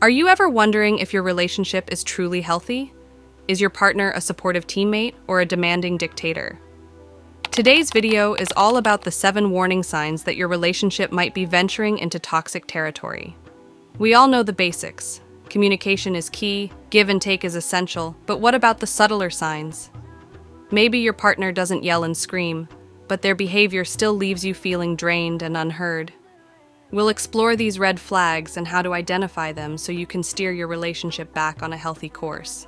Are you ever wondering if your relationship is truly healthy? Is your partner a supportive teammate or a demanding dictator? Today's video is all about the 7 warning signs that your relationship might be venturing into toxic territory. We all know the basics. Communication is key, give and take is essential, but what about the subtler signs? Maybe your partner doesn't yell and scream, but their behavior still leaves you feeling drained and unheard. We'll explore these red flags and how to identify them so you can steer your relationship back on a healthy course.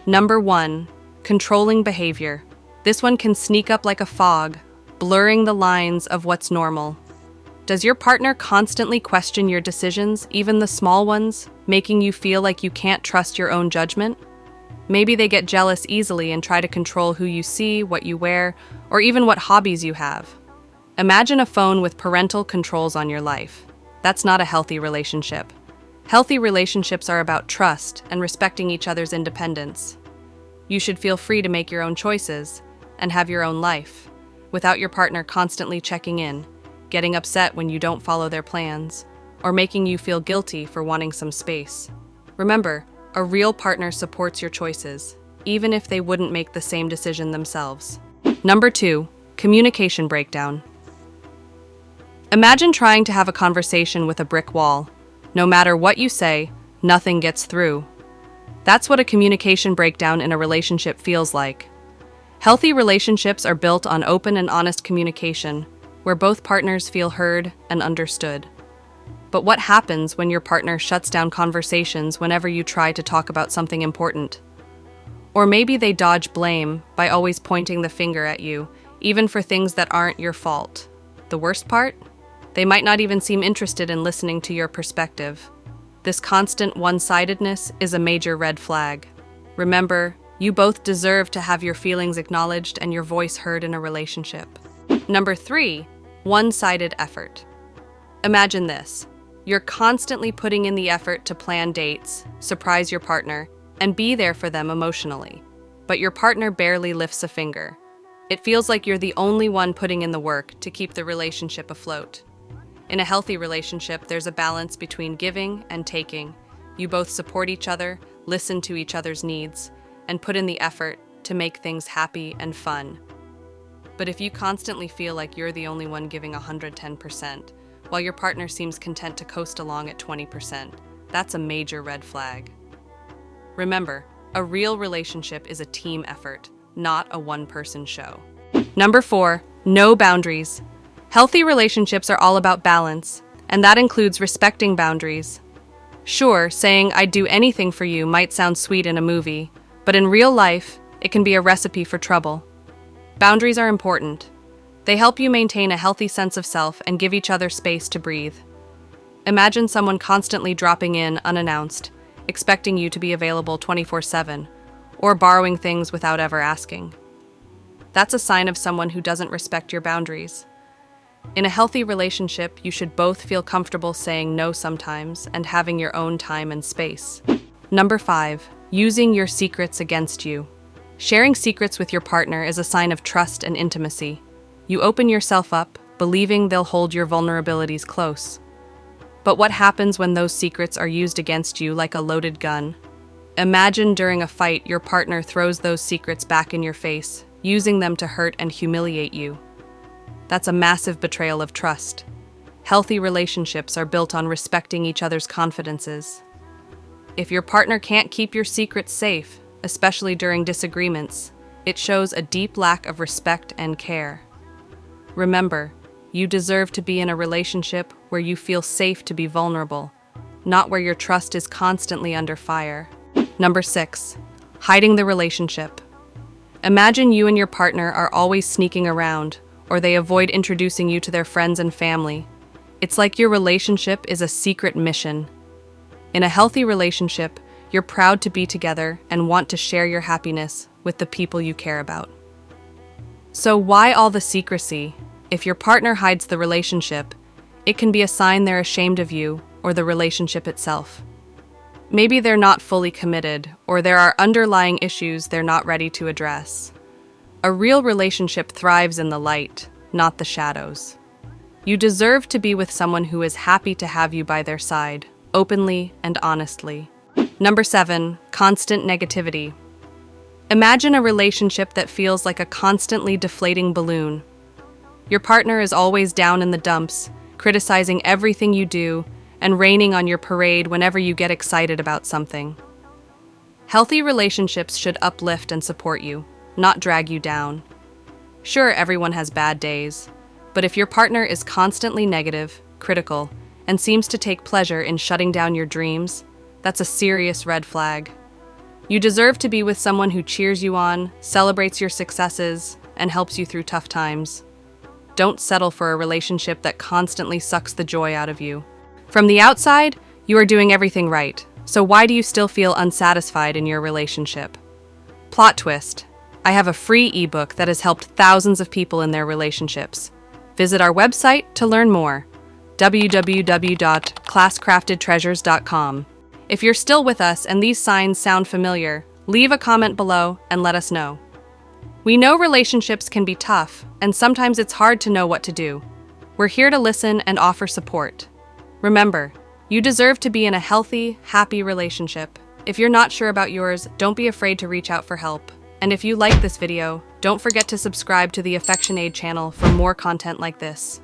Number 1, controlling behavior. This one can sneak up like a fog, blurring the lines of what's normal. Does your partner constantly question your decisions, even the small ones, making you feel like you can't trust your own judgment? Maybe they get jealous easily and try to control who you see, what you wear, or even what hobbies you have. Imagine a phone with parental controls on your life. That's not a healthy relationship. Healthy relationships are about trust and respecting each other's independence. You should feel free to make your own choices and have your own life, without your partner constantly checking in, getting upset when you don't follow their plans, or making you feel guilty for wanting some space. Remember, a real partner supports your choices, even if they wouldn't make the same decision themselves. Number 2, communication breakdown. Imagine trying to have a conversation with a brick wall. No matter what you say, nothing gets through. That's what a communication breakdown in a relationship feels like. Healthy relationships are built on open and honest communication, where both partners feel heard and understood. But what happens when your partner shuts down conversations whenever you try to talk about something important? Or maybe they dodge blame by always pointing the finger at you, even for things that aren't your fault. The worst part? They might not even seem interested in listening to your perspective. This constant one-sidedness is a major red flag. Remember, you both deserve to have your feelings acknowledged and your voice heard in a relationship. Number 3, one-sided effort. Imagine this. You're constantly putting in the effort to plan dates, surprise your partner, and be there for them emotionally. But your partner barely lifts a finger. It feels like you're the only one putting in the work to keep the relationship afloat. In a healthy relationship, there's a balance between giving and taking. You both support each other, listen to each other's needs, and put in the effort to make things happy and fun. But if you constantly feel like you're the only one giving 110%, while your partner seems content to coast along at 20%, that's a major red flag. Remember, a real relationship is a team effort, not a one-person show. Number 4, no boundaries. Healthy relationships are all about balance, and that includes respecting boundaries. Sure, saying "I'd do anything for you" might sound sweet in a movie, but in real life, it can be a recipe for trouble. Boundaries are important. They help you maintain a healthy sense of self and give each other space to breathe. Imagine someone constantly dropping in unannounced, expecting you to be available 24/7, or borrowing things without ever asking. That's a sign of someone who doesn't respect your boundaries. In a healthy relationship, you should both feel comfortable saying no sometimes and having your own time and space. Number 5, using your secrets against you. Sharing secrets with your partner is a sign of trust and intimacy. You open yourself up, believing they'll hold your vulnerabilities close. But what happens when those secrets are used against you like a loaded gun? Imagine during a fight your partner throws those secrets back in your face, using them to hurt and humiliate you. That's a massive betrayal of trust. Healthy relationships are built on respecting each other's confidences. If your partner can't keep your secrets safe, especially during disagreements, it shows a deep lack of respect and care. Remember, you deserve to be in a relationship where you feel safe to be vulnerable, not where your trust is constantly under fire. Number 6, hiding the relationship. Imagine you and your partner are always sneaking around, or they avoid introducing you to their friends and family. It's like your relationship is a secret mission. In a healthy relationship, you're proud to be together and want to share your happiness with the people you care about. So why all the secrecy? If your partner hides the relationship, it can be a sign they're ashamed of you or the relationship itself. Maybe they're not fully committed, or there are underlying issues they're not ready to address. A real relationship thrives in the light, not the shadows. You deserve to be with someone who is happy to have you by their side, openly and honestly. Number 7, constant negativity. Imagine a relationship that feels like a constantly deflating balloon. Your partner is always down in the dumps, criticizing everything you do, and raining on your parade whenever you get excited about something. Healthy relationships should uplift and support you, not drag you down. Sure, everyone has bad days, but if your partner is constantly negative, critical, and seems to take pleasure in shutting down your dreams, that's a serious red flag. You deserve to be with someone who cheers you on, celebrates your successes, and helps you through tough times. Don't settle for a relationship that constantly sucks the joy out of you. From the outside, you are doing everything right, so why do you still feel unsatisfied in your relationship? Plot twist. I have a free ebook that has helped thousands of people in their relationships. Visit our website to learn more. www.classcraftedtreasures.com. If you're still with us and these signs sound familiar, leave a comment below and let us know. We know relationships can be tough, and sometimes it's hard to know what to do. We're here to listen and offer support. Remember, you deserve to be in a healthy, happy relationship. If you're not sure about yours, don't be afraid to reach out for help. And if you like this video, don't forget to subscribe to the Affection Aid channel for more content like this.